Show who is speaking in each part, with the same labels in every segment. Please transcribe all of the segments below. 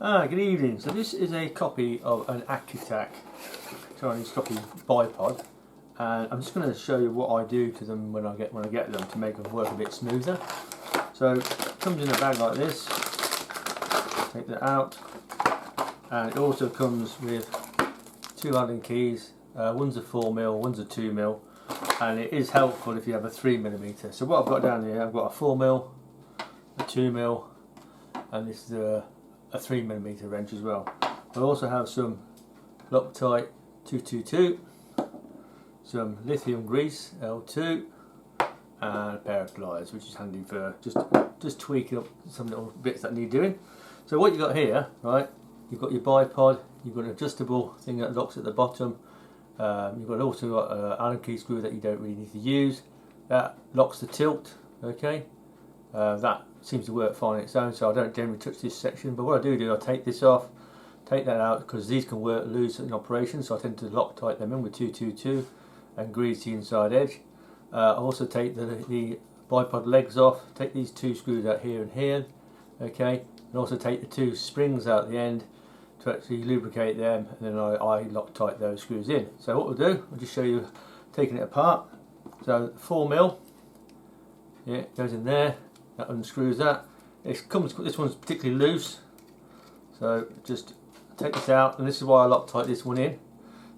Speaker 1: Good evening. So this is a copy of an Accu-Tac Chinese copy bipod, and I'm just going to show you what I do to them when I get them to make them work a bit smoother. So it comes in a bag like this. Take that out, and it also comes with two Allen keys. One's a 4mm, one's a 2mm, and it is helpful if you have a 3mm. So what I've got down here, I've got a 4mm, a 2mm, and this is a 3mm wrench as well. I also have some Loctite 222, some lithium grease L2, and a pair of pliers, which is handy for just tweaking up some little bits that need doing. So what you've got here, right? You've got your bipod, you've got an adjustable thing that locks at the bottom. You've also got an Allen key screw that you don't really need to use. That locks the tilt. Okay. That seems to work fine on its own, so I don't generally touch this section. But what I do, I take this off, take that out, because these can work loose in operation, so I tend to Loctite them in with 222 and grease the inside edge. I also take the bipod legs off, take these two screws out here and here, okay, and also take the two springs out the end to actually lubricate them, and then I Loctite those screws in. So what we'll do, I'll just show you taking it apart. So 4mm, yeah, it goes in there. That unscrews that. This one's particularly loose, so just take this out, and this is why I Loctite this one in.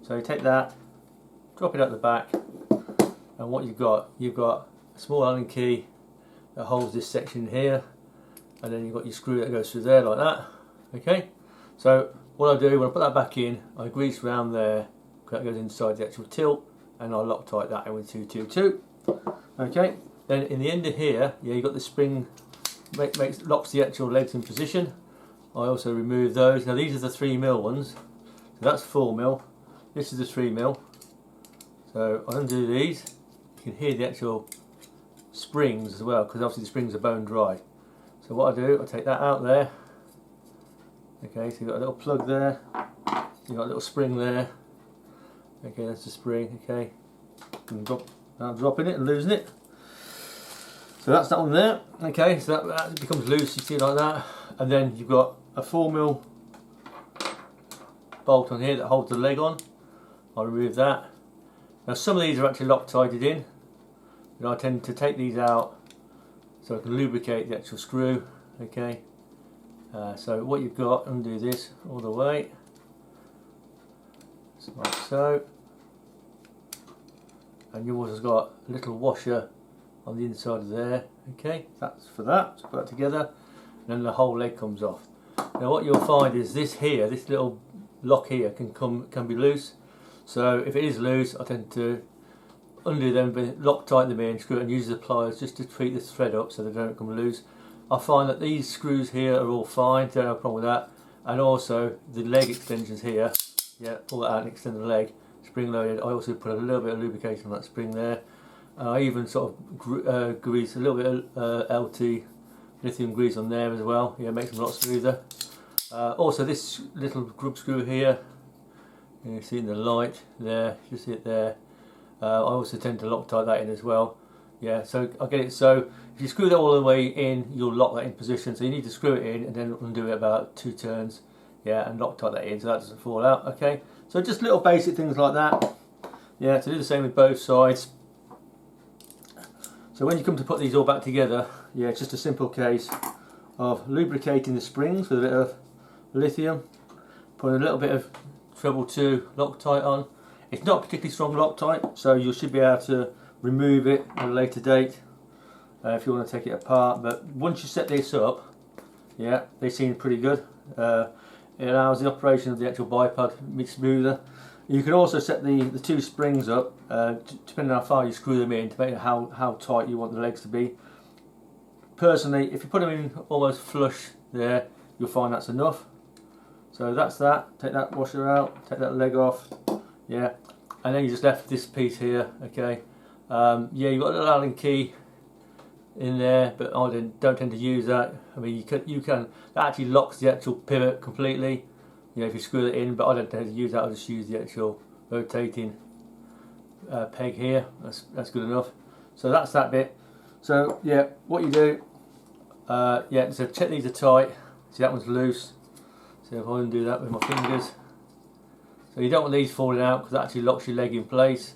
Speaker 1: So you take that, drop it out the back, and what you've got a small Allen key that holds this section here, and then you've got your screw that goes through there like that. Okay, so what I do when I put that back in, I grease around there, that goes inside the actual tilt, and I Loctite that in with 222. Okay. Then in the end of here, yeah, you've got the spring, locks the actual legs in position. I also remove those. Now these are the 3mm ones, so that's 4mm. This is the 3mm. So I undo these. You can hear the actual springs as well, because obviously the springs are bone dry. So what I do, I take that out there. Okay, so you've got a little plug there. You've got a little spring there. Okay, that's the spring. Okay, and I'm dropping it and losing it. So that's that one there. Okay, so that becomes loose, you see, like that. And then you've got a 4mm bolt on here that holds the leg on. I'll remove that. Now some of these are actually Loctited in, and I tend to take these out so I can lubricate the actual screw. Okay, so what you've got, undo this all the way, like so. And you've also got a little washer on the inside of there. Okay, that's for that. So put that together, and then the whole leg comes off. Now what you'll find is this here, this little lock here can be loose. So if it is loose, I tend to undo them, Loctite them in, screw it, and use the pliers just to tweak this thread up so they don't come loose. I find that these screws here are all fine, don't have a problem with that. And also the leg extensions here, yeah, pull that out and extend the leg, spring loaded. I also put a little bit of lubrication on that spring there. I even sort of grease a little bit of LT lithium grease on there as well. Yeah, makes them a lot smoother. Also, this little grub screw here, you see in the light there, you see it there. I also tend to Loctite that in as well. Yeah, so I get it. So if you screw that all the way in, you'll lock that in position. So you need to screw it in and then undo it about 2 turns. Yeah, and Loctite that in so that doesn't fall out. Okay, so just little basic things like that. Yeah, to do the same with both sides. So when you come to put these all back together, yeah, it's just a simple case of lubricating the springs with a bit of lithium, putting a little bit of treble 2 Loctite on. It's not particularly strong Loctite, so you should be able to remove it at a later date if you want to take it apart. But once you set this up, yeah, they seem pretty good. It allows the operation of the actual bipod to be smoother. You can also set the two springs up, depending on how far you screw them in, to make how tight you want the legs to be. Personally, if you put them in almost flush there, you'll find that's enough. So that's that. Take that washer out, take that leg off, yeah, and then you just left this piece here. Okay, yeah, you've got a little Allen key in there, but I don't tend to use that. I mean, you can that actually locks the actual pivot completely. You know, if you screw it in, but I don't tend to use that. I just use the actual rotating peg here. That's good enough. So that's that bit. So yeah, what you do, yeah, so check these are tight. See, that one's loose. So if I undo that with my fingers. So you don't want these falling out because that actually locks your leg in place.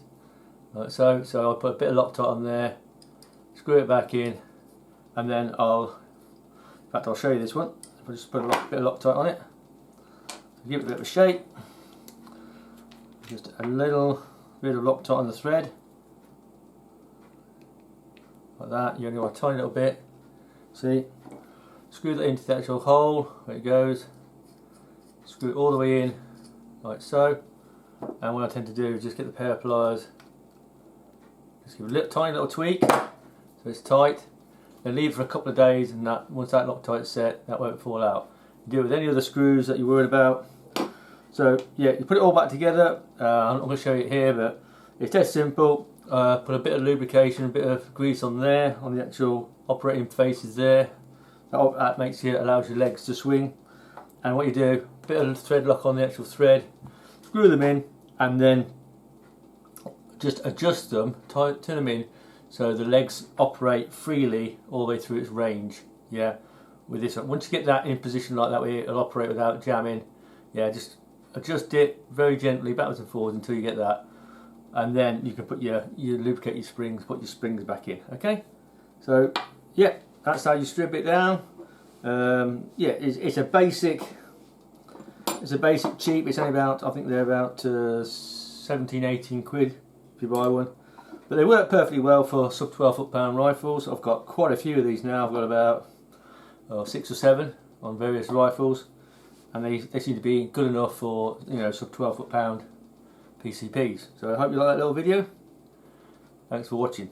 Speaker 1: Like so. So I'll put a bit of Loctite on there, screw it back in, and then I'll show you this one. I'll just put a bit of Loctite on it. Give it a bit of a shape. Just a little bit of Loctite on the thread. Like that. You only want a tiny little bit. See? Screw that into the actual hole where it goes. Screw it all the way in, like so. And what I tend to do is just get the pair of pliers, just give it a tiny little tweak so it's tight. Then leave it for a couple of days, and that once that Loctite's set, that won't fall out. You do it with any other screws that you're worried about. So yeah, you put it all back together. I'm not going to show you it here, but it's dead simple. Put a bit of lubrication, a bit of grease on there, on the actual operating faces there. That allows your legs to swing. And what you do, a bit of thread lock on the actual thread, screw them in, and then just adjust them, turn them in, so the legs operate freely all the way through its range. Yeah, with this one. Once you get that in position like that, where it'll operate without jamming, yeah, just adjust it very gently backwards and forwards until you get that, and then you can put your lubricate your springs, put your springs back in. Okay, so yeah, that's how you strip it down. Yeah, it's a basic cheap. It's only about, I think they're about 17, 18 quid if you buy one, but they work perfectly well for sub 12 foot-pound rifles. I've got quite a few of these now. I've got about 6 or 7 on various rifles, and they seem to be good enough for, you know, sub 12 foot-pound PCPs. So I hope you like that little video. Thanks for watching.